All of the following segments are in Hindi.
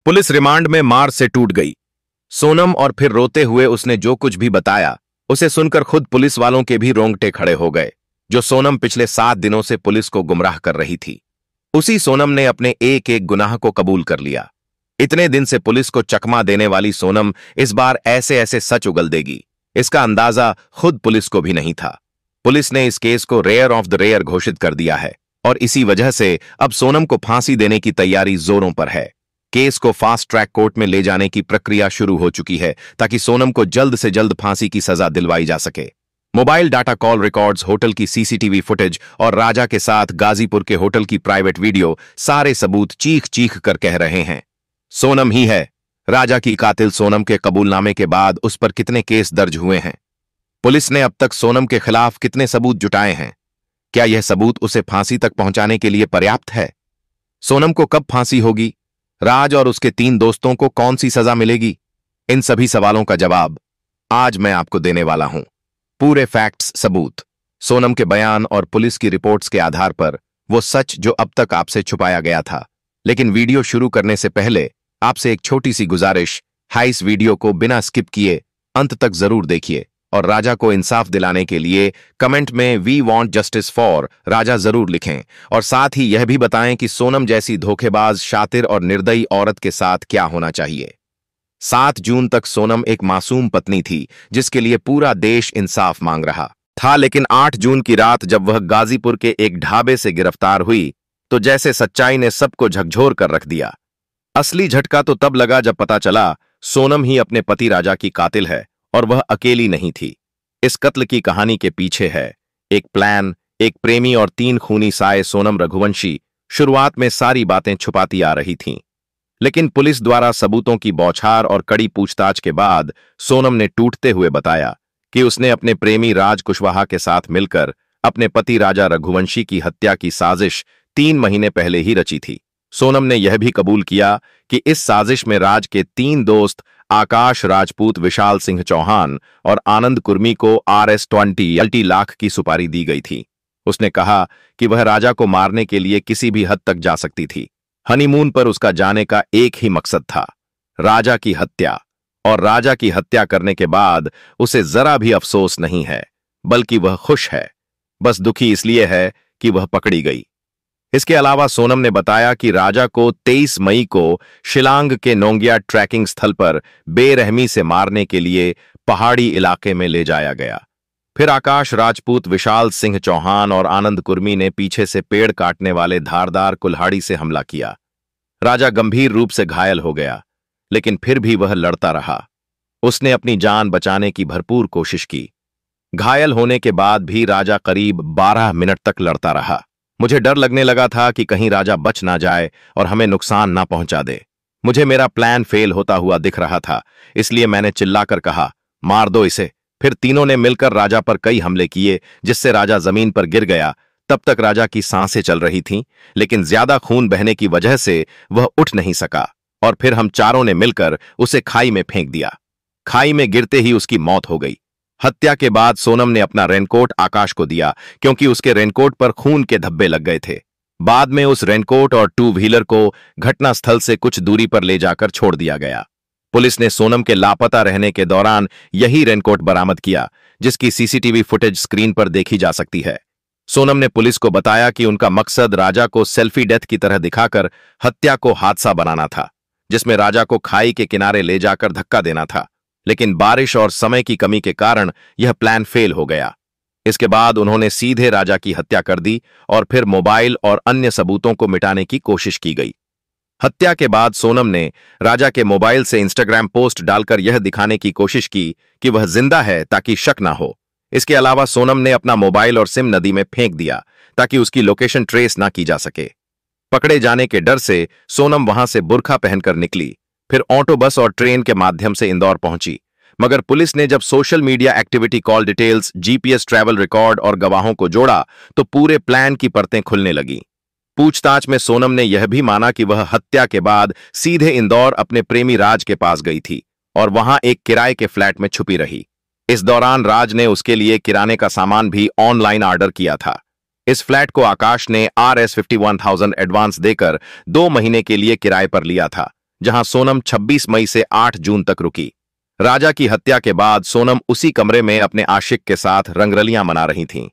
पुलिस रिमांड में मार से टूट गई। सोनम और फिर रोते हुए उसने जो कुछ भी बताया उसे सुनकर खुद पुलिस वालों के भी रोंगटे खड़े हो गए। जो सोनम पिछले 7 दिनों से पुलिस को गुमराह कर रही थी, उसी सोनम ने अपने एक एक गुनाह को कबूल कर लिया। इतने दिन से पुलिस को चकमा देने वाली सोनम इस बार ऐसे ऐसे सच उगल देगी, इसका अंदाजा खुद पुलिस को भी नहीं था। पुलिस ने इस केस को रेयर ऑफ द रेयर घोषित कर दिया है और इसी वजह से अब सोनम को फांसी देने की तैयारी जोरों पर है। केस को फास्ट ट्रैक कोर्ट में ले जाने की प्रक्रिया शुरू हो चुकी है ताकि सोनम को जल्द से जल्द फांसी की सजा दिलवाई जा सके। Mobile data call records, hotel की सीसीटीवी फुटेज और राजा के साथ गाजीपुर के होटल की प्राइवेट वीडियो, सारे सबूत चीख चीख कर कह रहे हैं सोनम ही है राजा की कातिल। सोनम के कबूलनामे के बाद उस पर कितने केस दर्ज हुए हैं? पुलिस ने अब तक सोनम के खिलाफ कितने सबूत जुटाए हैं? क्या यह सबूत उसे फांसी तक पहुंचाने के लिए पर्याप्त है? सोनम को कब फांसी होगी? राज और उसके 3 दोस्तों को कौन सी सजा मिलेगी? इन सभी सवालों का जवाब आज मैं आपको देने वाला हूं। पूरे फैक्ट्स, सबूत, सोनम के बयान और पुलिस की रिपोर्ट्स के आधार पर वो सच जो अब तक आपसे छुपाया गया था। लेकिन वीडियो शुरू करने से पहले आपसे एक छोटी सी गुजारिश है, इस वीडियो को बिना स्किप किए अंत तक जरूर देखिए और राजा को इंसाफ दिलाने के लिए कमेंट में वी वांट जस्टिस फॉर राजा जरूर लिखें और साथ ही यह भी बताएं कि सोनम जैसी धोखेबाज, शातिर और निर्दयी औरत के साथ क्या होना चाहिए। 7 जून तक सोनम एक मासूम पत्नी थी जिसके लिए पूरा देश इंसाफ मांग रहा था, लेकिन 8 जून की रात जब वह गाजीपुर के एक ढाबे से गिरफ्तार हुई तो जैसे सच्चाई ने सबको झकझोर कर रख दिया। असली झटका तो तब लगा जब पता चला सोनम ही अपने पति राजा की कातिल है और वह अकेली नहीं थी। इस कत्ल की कहानी के पीछे है एक प्लान, एक प्रेमी और 3 खूनी साए सोनम रघुवंशी शुरुआत में सारी बातें छुपाती आ रही थीं, लेकिन पुलिस द्वारा सबूतों की बौछार और कड़ी पूछताछ के बाद सोनम ने टूटते हुए बताया कि उसने अपने प्रेमी राज कुशवाहा के साथ मिलकर अपने पति राजा रघुवंशी की हत्या की साजिश 3 महीने पहले ही रची थी। सोनम ने यह भी कबूल किया कि इस साजिश में राज के 3 दोस्त आकाश राजपूत, विशाल सिंह चौहान और आनंद कुर्मी को RS-20 लाख की सुपारी दी गई थी। उसने कहा कि वह राजा को मारने के लिए किसी भी हद तक जा सकती थी। हनीमून पर उसका जाने का एक ही मकसद था, राजा की हत्या, और राजा की हत्या करने के बाद उसे जरा भी अफसोस नहीं है, बल्कि वह खुश है। बस दुखी इसलिए है कि वह पकड़ी गई। इसके अलावा सोनम ने बताया कि राजा को 23 मई को शिलांग के नोंगिया ट्रैकिंग स्थल पर बेरहमी से मारने के लिए पहाड़ी इलाके में ले जाया गया। फिर आकाश राजपूत, विशाल सिंह चौहान और आनंद कुर्मी ने पीछे से पेड़ काटने वाले धारदार कुल्हाड़ी से हमला किया। राजा गंभीर रूप से घायल हो गया, लेकिन फिर भी वह लड़ता रहा। उसने अपनी जान बचाने की भरपूर कोशिश की। घायल होने के बाद भी राजा करीब 12 मिनट तक लड़ता रहा। मुझे डर लगने लगा था कि कहीं राजा बच ना जाए और हमें नुकसान ना पहुंचा दे। मुझे मेरा प्लान फेल होता हुआ दिख रहा था, इसलिए मैंने चिल्लाकर कहा, मार दो इसे। फिर तीनों ने मिलकर राजा पर कई हमले किए, जिससे राजा जमीन पर गिर गया। तब तक राजा की सांसें चल रही थीं, लेकिन ज्यादा खून बहने की वजह से वह उठ नहीं सका और फिर हम चारों ने मिलकर उसे खाई में फेंक दिया। खाई में गिरते ही उसकी मौत हो गई। हत्या के बाद सोनम ने अपना रेनकोट आकाश को दिया क्योंकि उसके रेनकोट पर खून के धब्बे लग गए थे। बाद में उस रेनकोट और 2 व्हीलर को घटनास्थल से कुछ दूरी पर ले जाकर छोड़ दिया गया। पुलिस ने सोनम के लापता रहने के दौरान यही रेनकोट बरामद किया, जिसकी सीसीटीवी फुटेज स्क्रीन पर देखी जा सकती है। सोनम ने पुलिस को बताया कि उनका मकसद राजा को सेल्फी डेथ की तरह दिखाकर हत्या को हादसा बनाना था, जिसमें राजा को खाई के किनारे ले जाकर धक्का देना था। लेकिन बारिश और समय की कमी के कारण यह प्लान फेल हो गया। इसके बाद उन्होंने सीधे राजा की हत्या कर दी और फिर मोबाइल और अन्य सबूतों को मिटाने की कोशिश की गई। हत्या के बाद सोनम ने राजा के मोबाइल से इंस्टाग्राम पोस्ट डालकर यह दिखाने की कोशिश की कि वह जिंदा है ताकि शक ना हो। इसके अलावा सोनम ने अपना मोबाइल और सिम नदी में फेंक दिया ताकि उसकी लोकेशन ट्रेस ना की जा सके। पकड़े जाने के डर से सोनम वहां से बुर्का पहनकर निकली, फिर ऑटो, बस और ट्रेन के माध्यम से इंदौर पहुंची। मगर पुलिस ने जब social media activity, call details, GPS travel record और गवाहों को जोड़ा तो पूरे प्लान की परतें खुलने लगी। पूछताछ में सोनम ने यह भी माना कि वह हत्या के बाद सीधे इंदौर अपने प्रेमी राज के पास गई थी और वहां एक किराए के फ्लैट में छुपी रही। इस दौरान राज ने उसके लिए किराने का सामान भी ऑनलाइन ऑर्डर किया था। इस फ्लैट को आकाश ने RS-51,000 एडवांस देकर 2 महीने के लिए किराए पर लिया था, जहां सोनम 26 मई से 8 जून तक रुकी। राजा की हत्या के बाद सोनम उसी कमरे में अपने आशिक के साथ रंगरलियां मना रही थीं।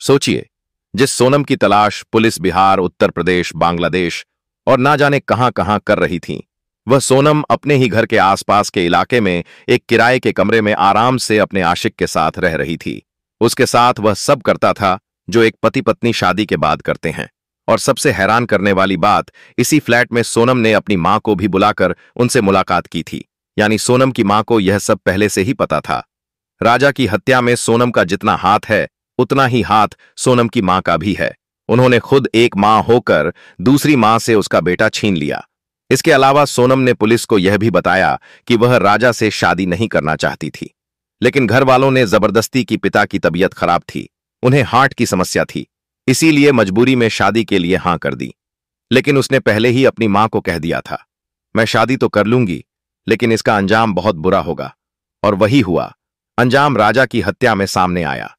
सोचिए, जिस सोनम की तलाश पुलिस बिहार, उत्तर प्रदेश, बांग्लादेश और ना जाने कहां कहां कर रही थी, वह सोनम अपने ही घर के आसपास के इलाके में एक किराए के कमरे में आराम से अपने आशिक के साथ रह रही थी। उसके साथ वह सब करता था जो एक पति पत्नी शादी के बाद करते हैं। और सबसे हैरान करने वाली बात, इसी फ्लैट में सोनम ने अपनी मां को भी बुलाकर उनसे मुलाकात की थी। यानी सोनम की मां को यह सब पहले से ही पता था। राजा की हत्या में सोनम का जितना हाथ है, उतना ही हाथ सोनम की मां का भी है। उन्होंने खुद एक मां होकर दूसरी मां से उसका बेटा छीन लिया। इसके अलावा सोनम ने पुलिस को यह भी बताया कि वह राजा से शादी नहीं करना चाहती थी, लेकिन घर वालों ने जबरदस्ती की पिता की तबीयत खराब थी, उन्हें हार्ट की समस्या थी, इसीलिए मजबूरी में शादी के लिए हां कर दी। लेकिन उसने पहले ही अपनी मां को कह दिया था, मैं शादी तो कर लूंगी, लेकिन इसका अंजाम बहुत बुरा होगा। और वही हुआ। अंजाम राजा की हत्या में सामने आया।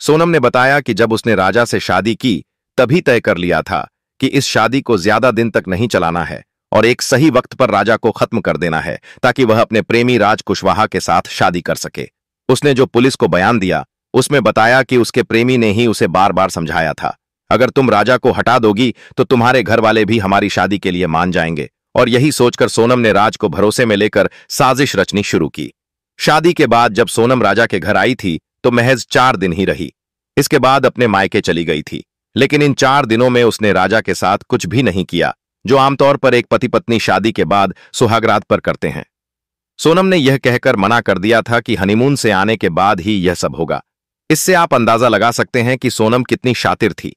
सोनम ने बताया कि जब उसने राजा से शादी की, तभी तय कर लिया था कि इस शादी को ज्यादा दिन तक नहीं चलाना है और एक सही वक्त पर राजा को खत्म कर देना है, ताकि वह अपने प्रेमी राज कुशवाहा के साथ शादी कर सके। उसने जो पुलिस को बयान दिया, उसमें बताया कि उसके प्रेमी ने ही उसे बार बार समझाया था, अगर तुम राजा को हटा दोगी तो तुम्हारे घर वाले भी हमारी शादी के लिए मान जाएंगे। और यही सोचकर सोनम ने राज को भरोसे में लेकर साजिश रचनी शुरू की। शादी के बाद जब सोनम राजा के घर आई थी तो महज 4 दिन ही रही। इसके बाद अपने मायके चली गई थी। लेकिन इन 4 दिनों में उसने राजा के साथ कुछ भी नहीं किया, जो आमतौर पर एक पति पत्नी शादी के बाद सुहागरात पर करते हैं। सोनम ने यह कहकर मना कर दिया था कि हनीमून से आने के बाद ही यह सब होगा। इससे आप अंदाजा लगा सकते हैं कि सोनम कितनी शातिर थी।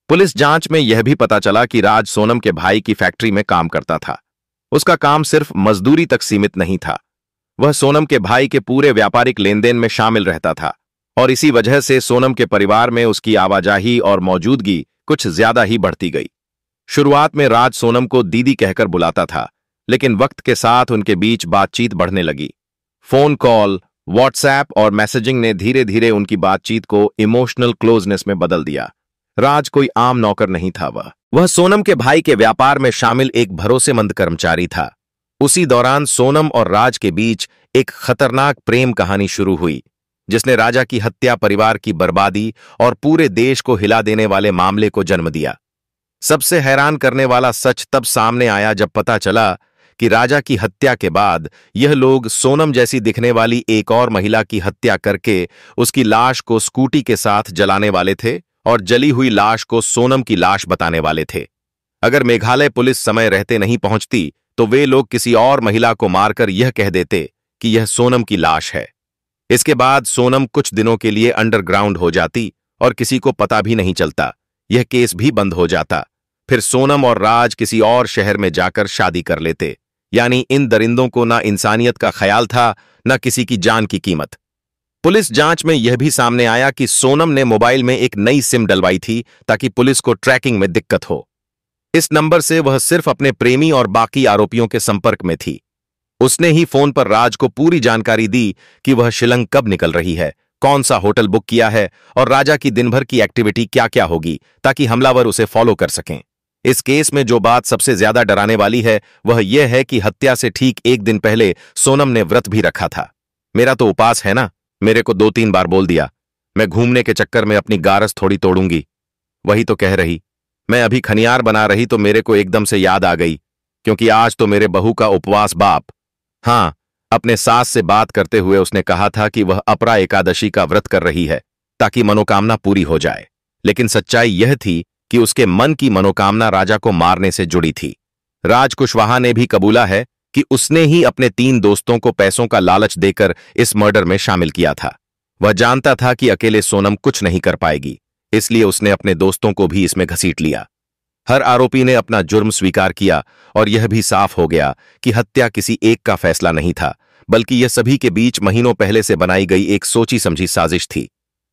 पुलिस जांच में यह भी पता चला कि राज सोनम के भाई की फैक्ट्री में काम करता था। उसका काम सिर्फ मजदूरी तक सीमित नहीं था, वह सोनम के भाई के पूरे व्यापारिक लेनदेन में शामिल रहता था। और इसी वजह से सोनम के परिवार में उसकी आवाजाही और मौजूदगी कुछ ज्यादा ही बढ़ती गई। शुरुआत में राज सोनम को दीदी कहकर बुलाता था, लेकिन वक्त के साथ उनके बीच बातचीत बढ़ने लगी। फोन कॉल, व्हाट्सएप और मैसेजिंग ने धीरे धीरे उनकी बातचीत को इमोशनल क्लोजनेस में बदल दिया। राज कोई आम नौकर नहीं था, वह सोनम के भाई के व्यापार में शामिल एक भरोसेमंद कर्मचारी था। उसी दौरान सोनम और राज के बीच एक खतरनाक प्रेम कहानी शुरू हुई, जिसने राजा की हत्या, परिवार की बर्बादी और पूरे देश को हिला देने वाले मामले को जन्म दिया। सबसे हैरान करने वाला सच तब सामने आया जब पता चला कि राजा की हत्या के बाद यह लोग सोनम जैसी दिखने वाली एक और महिला की हत्या करके उसकी लाश को स्कूटी के साथ जलाने वाले थे और जली हुई लाश को सोनम की लाश बताने वाले थे। अगर मेघालय पुलिस समय रहते नहीं पहुंचती तो वे लोग किसी और महिला को मारकर यह कह देते कि यह सोनम की लाश है। इसके बाद सोनम कुछ दिनों के लिए अंडरग्राउंड हो जाती और किसी को पता भी नहीं चलता। यह केस भी बंद हो जाता। फिर सोनम और राज किसी और शहर में जाकर शादी कर लेते। यानी इन दरिंदों को ना इंसानियत का ख्याल था, न किसी की जान की कीमत। पुलिस जांच में यह भी सामने आया कि सोनम ने मोबाइल में एक नई सिम डलवाई थी ताकि पुलिस को ट्रैकिंग में दिक्कत हो। इस नंबर से वह सिर्फ अपने प्रेमी और बाकी आरोपियों के संपर्क में थी। उसने ही फोन पर राज को पूरी जानकारी दी कि वह शिलंग कब निकल रही है, कौन सा होटल बुक किया है और राजा की दिन भर की एक्टिविटी क्या क्या होगी, ताकि हमलावर उसे फॉलो कर सकें। इस केस में जो बात सबसे ज्यादा डराने वाली है वह यह है कि हत्या से ठीक 1 दिन पहले सोनम ने व्रत भी रखा था। मेरा तो उपास है ना, मेरे को 2-3 बार बोल दिया। मैं घूमने के चक्कर में अपनी गारस थोड़ी तोड़ूंगी। वही तो कह रही। मैं अभी खनियार बना रही तो मेरे को एकदम से याद आ गई, क्योंकि आज तो मेरे बहू का उपवास बाप। हाँ, अपने सास से बात करते हुए उसने कहा था कि वह अपरा एकादशी का व्रत कर रही है ताकि मनोकामना पूरी हो जाए। लेकिन सच्चाई यह थी कि उसके मन की मनोकामना राजा को मारने से जुड़ी थी। राज कुशवाहा ने भी कबूला है कि उसने ही अपने 3 दोस्तों को पैसों का लालच देकर इस मर्डर में शामिल किया था। वह जानता था कि अकेले सोनम कुछ नहीं कर पाएगी, इसलिए उसने अपने दोस्तों को भी इसमें घसीट लिया। हर आरोपी ने अपना जुर्म स्वीकार किया और यह भी साफ हो गया कि हत्या किसी एक का फैसला नहीं था, बल्कि यह सभी के बीच महीनों पहले से बनाई गई एक सोची समझी साजिश थी।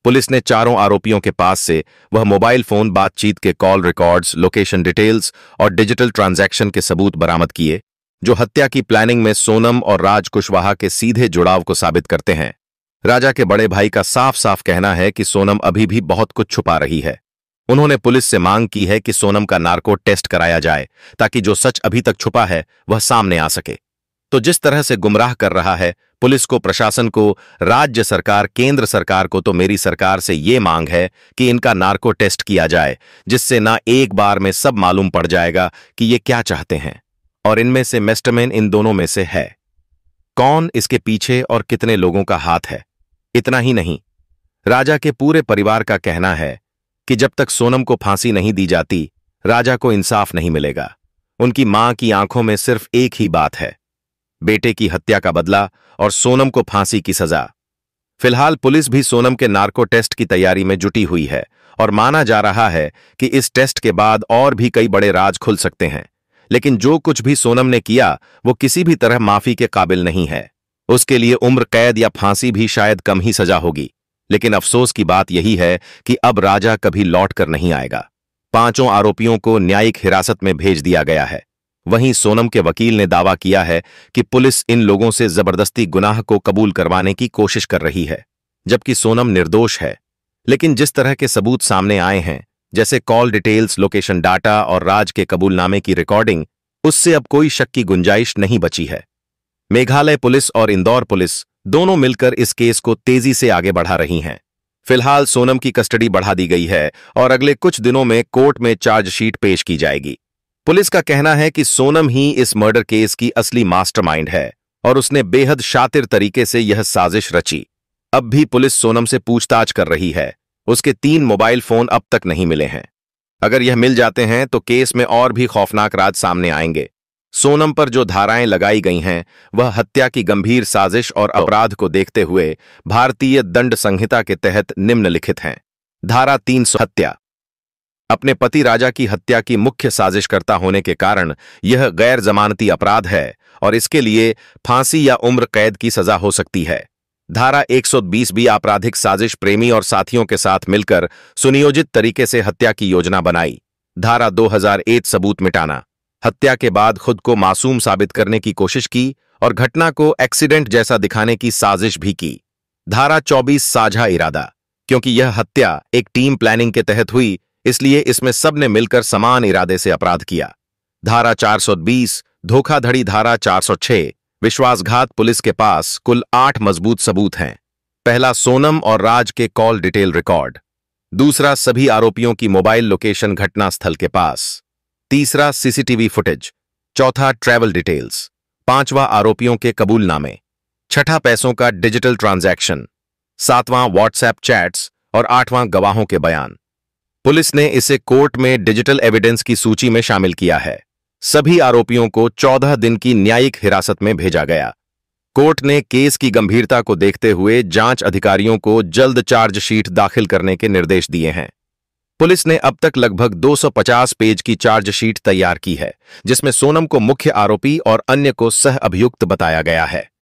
पुलिस ने चारों आरोपियों के पास से वह मोबाइल फोन बातचीत के कॉल रिकॉर्ड्स, लोकेशन डिटेल्स और डिजिटल ट्रांजैक्शन के सबूत बरामद किए, जो हत्या की प्लानिंग में सोनम और राज कुशवाहा के सीधे जुड़ाव को साबित करते हैं। राजा के बड़े भाई का साफ साफ कहना है कि सोनम अभी भी बहुत कुछ छुपा रही है। उन्होंने पुलिस से मांग की है कि सोनम का नार्को टेस्ट कराया जाए ताकि जो सच अभी तक छुपा है वह सामने आ सके। तो जिस तरह से गुमराह कर रहा है पुलिस को, प्रशासन को, राज्य सरकार, केंद्र सरकार को, तो मेरी सरकार से यह मांग है कि इनका नार्को टेस्ट किया जाए, जिससे ना एक बार में सब मालूम पड़ जाएगा कि ये क्या चाहते हैं और इनमें से मास्टरमाइंड इन दोनों में से है कौन, इसके पीछे और कितने लोगों का हाथ है। इतना ही नहीं, राजा के पूरे परिवार का कहना है कि जब तक सोनम को फांसी नहीं दी जाती राजा को इंसाफ नहीं मिलेगा। उनकी मां की आंखों में सिर्फ एक ही बात है, बेटे की हत्या का बदला और सोनम को फांसी की सजा। फिलहाल पुलिस भी सोनम के नार्को टेस्ट की तैयारी में जुटी हुई है और माना जा रहा है कि इस टेस्ट के बाद और भी कई बड़े राज खुल सकते हैं। लेकिन जो कुछ भी सोनम ने किया वो किसी भी तरह माफी के काबिल नहीं है। उसके लिए उम्र कैद या फांसी भी शायद कम ही सजा होगी। लेकिन अफसोस की बात यही है कि अब राजा कभी लौट कर नहीं आएगा। पांचों आरोपियों को न्यायिक हिरासत में भेज दिया गया है। वहीं सोनम के वकील ने दावा किया है कि पुलिस इन लोगों से जबरदस्ती गुनाह को कबूल करवाने की कोशिश कर रही है, जबकि सोनम निर्दोष है। लेकिन जिस तरह के सबूत सामने आए हैं, जैसे कॉल डिटेल्स, लोकेशन डाटा और राज के कबूलनामे की रिकॉर्डिंग, उससे अब कोई शक की गुंजाइश नहीं बची है। मेघालय पुलिस और इंदौर पुलिस दोनों मिलकर इस केस को तेजी से आगे बढ़ा रही हैं। फिलहाल सोनम की कस्टडी बढ़ा दी गई है और अगले कुछ दिनों में कोर्ट में चार्जशीट पेश की जाएगी। पुलिस का कहना है कि सोनम ही इस मर्डर केस की असली मास्टरमाइंड है और उसने बेहद शातिर तरीके से यह साजिश रची। अब भी पुलिस सोनम से पूछताछ कर रही है। उसके 3 मोबाइल फोन अब तक नहीं मिले हैं। अगर यह मिल जाते हैं तो केस में और भी खौफनाक राज सामने आएंगे। सोनम पर जो धाराएं लगाई गई हैं वह हत्या की गंभीर साजिश और अपराध को देखते हुए भारतीय दंड संहिता के तहत निम्नलिखित हैं। धारा 300 हत्या। अपने पति राजा की हत्या की मुख्य साजिशकर्ता होने के कारण यह गैर जमानती अपराध है और इसके लिए फांसी या उम्र कैद की सजा हो सकती है। धारा 120 भी आपराधिक साजिश, प्रेमी और साथियों के साथ मिलकर सुनियोजित तरीके से हत्या की योजना बनाई। धारा 2001 सबूत मिटाना। हत्या के बाद खुद को मासूम साबित करने की कोशिश की और घटना को एक्सीडेंट जैसा दिखाने की साजिश भी की। धारा 24 साझा इरादा। क्योंकि यह हत्या एक टीम प्लानिंग के तहत हुई, इसलिए इसमें सबने मिलकर समान इरादे से अपराध किया। धारा 420 धोखाधड़ी। धारा 406 विश्वासघात। पुलिस के पास कुल 8 मजबूत सबूत हैं। पहला, सोनम और राज के कॉल डिटेल रिकॉर्ड। दूसरा, सभी आरोपियों की मोबाइल लोकेशन घटनास्थल के पास। तीसरा, सीसीटीवी फुटेज। चौथा, ट्रैवल डिटेल्स। पांचवा, आरोपियों के कबूलनामे। छठा, पैसों का डिजिटल ट्रांजैक्शन। सातवां, व्हाट्सएप चैट्स और आठवां, गवाहों के बयान। पुलिस ने इसे कोर्ट में डिजिटल एविडेंस की सूची में शामिल किया है। सभी आरोपियों को 14 दिन की न्यायिक हिरासत में भेजा गया। कोर्ट ने केस की गंभीरता को देखते हुए जांच अधिकारियों को जल्द चार्जशीट दाखिल करने के निर्देश दिए हैं। पुलिस ने अब तक लगभग 250 पेज की चार्जशीट तैयार की है, जिसमें सोनम को मुख्य आरोपी और अन्य को सह अभियुक्त बताया गया है।